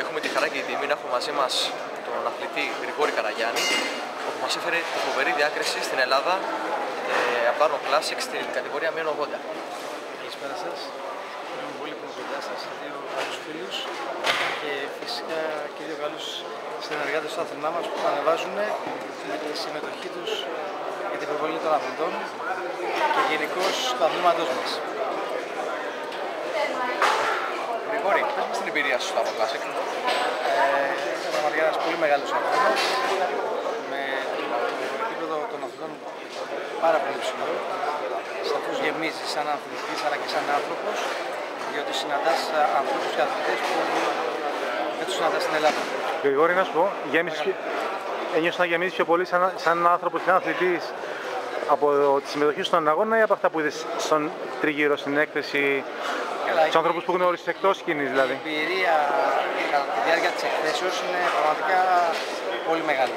Έχουμε τη χαρά και την τιμή να έχουμε μαζί μας τον αθλητή Γρηγόρη Καραγιάννη, που μας έφερε τη φοβερή διάκριση στην Ελλάδα από Arnold Classic στην κατηγορία μείον 80. Καλησπέρα σας. Είμαι πολύ κοντά σας, δύο καλούς φίλους και φυσικά και δύο καλούς συνεργάτες στο άθλημά μας που ανεβάζουν με τη συμμετοχή τους για την προβολή των αθλητών και γενικώς του αθλήματός μας. Γρηγόρη, πες μας την εμπειρία σου στο Arnold Classic. Ήταν πραγματικά ένας πολύ μεγάλος αγώνας με το επίπεδο των αθλητών πάρα πολύ ψηλό. Σαφώς γεμίζει σαν αθλητής αλλά και σαν άνθρωπος, διότι συναντάς ανθρώπους και αθλητές που δεν τους συναντάς στην Ελλάδα. Γρηγόρη, να σου πω, ένιωσες να γεμίζεις πιο πολύ σαν άνθρωπος και σαν αθλητής από τη συμμετοχή σου στον αγώνα ή από αυτά που είδες στον τριγύρο, στην έκθεση, τους ανθρώπους που γνώρισες εκτός σκηνής δηλαδή? Η εμπειρία κατά τη διάρκεια της εκθέσεως είναι πραγματικά πολύ μεγάλη.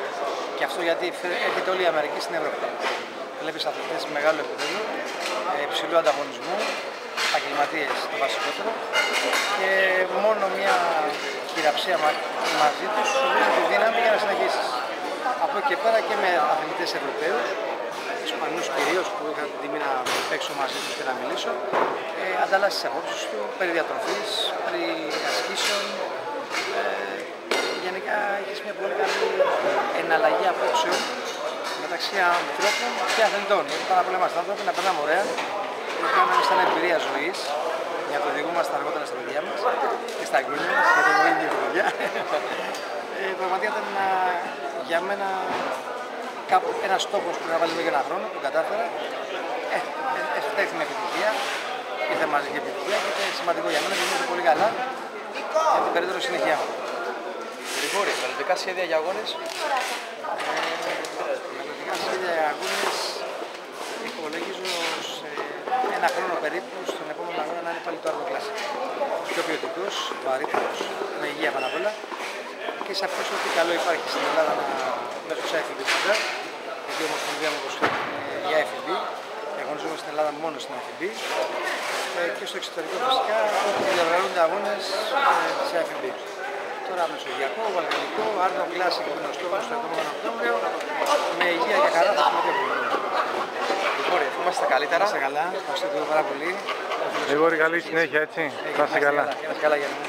Και αυτό γιατί έρχεται όλη η Αμερική στην Ευρώπη. Βλέπεις αθλητές με μεγάλο επίπεδο, υψηλού ανταγωνισμού, επαγγελματίες το βασικότερο, και μόνο μια χειραψία μαζί τους σου δίνει τη δύναμη για να συνεχίσεις. Από εκεί και πέρα και με αθλητές Ευρωπαίους, Ισπανούς κυρίως που είχα την τιμή να παίξω μαζί τους και να μιλήσω, ανταλλάσσεις τις απόψεις του περί διατροφής, περί ασκήσεων. Γενικά έχεις μια πολύ καλή εναλλαγή απόψεων μεταξύ ανθρώπων και αθλητών. Γιατί πάρα πολύ είμαστε άνθρωποι να περνάμε ωραία, να κάνουμε σαν εμπειρία ζωής, για να το διηγούμαστε αργότερα στα παιδιά μας και στα εγγόνια μας, γιατί εγώ είναι η παιδιά. Πραγματικά ήταν για μένα ένας στόχος που είχα βάλει για ένα χρόνο, που κατάφερα. Έφτασε με επιτυχία, ήρθε μαζική επιτυχία και είναι σημαντικό για μένα και νιώθω πολύ καλά για την περαιτέρω συνέχεια μου. Γρηγόρη, μελλοντικά σχέδια για αγώνες? Μελλοντικά σχέδια για αγώνες υπολογίζω σε ένα χρόνο περίπου στον επόμενο αγώνα να είναι πάλι το Arnold Classic. Πιο ποιοτικός, βαρύτερος, με υγεία πάνω απ' όλα και σαφώς ότι καλό υπάρχει στην Ελλάδα μέσω της IFB πάντα, γιατί η Ομοσπονδία μου προσφέρει η IFB και αγωνιζόμαστε στην Ελλάδα μόνο στην IFB και στο εξωτερικό φυσικά όπου διοργανώνται αγώνες της IFB. Τώρα Μεσογειακό, Βαλκανικό, Arnold Classic που είναι ο στόχος στο επόμενο Οκτώβριο, με υγεία και χαρά θα συμμετέχουμε. Γρηγόρη, ευχόμαστε τα καλύτερα. Είστε καλά, ευχαριστώ πάρα πολύ. Γρηγόρη, καλή συνέχεια, έτσι. Να είστε καλά. Να είστε καλά, Γιάννη.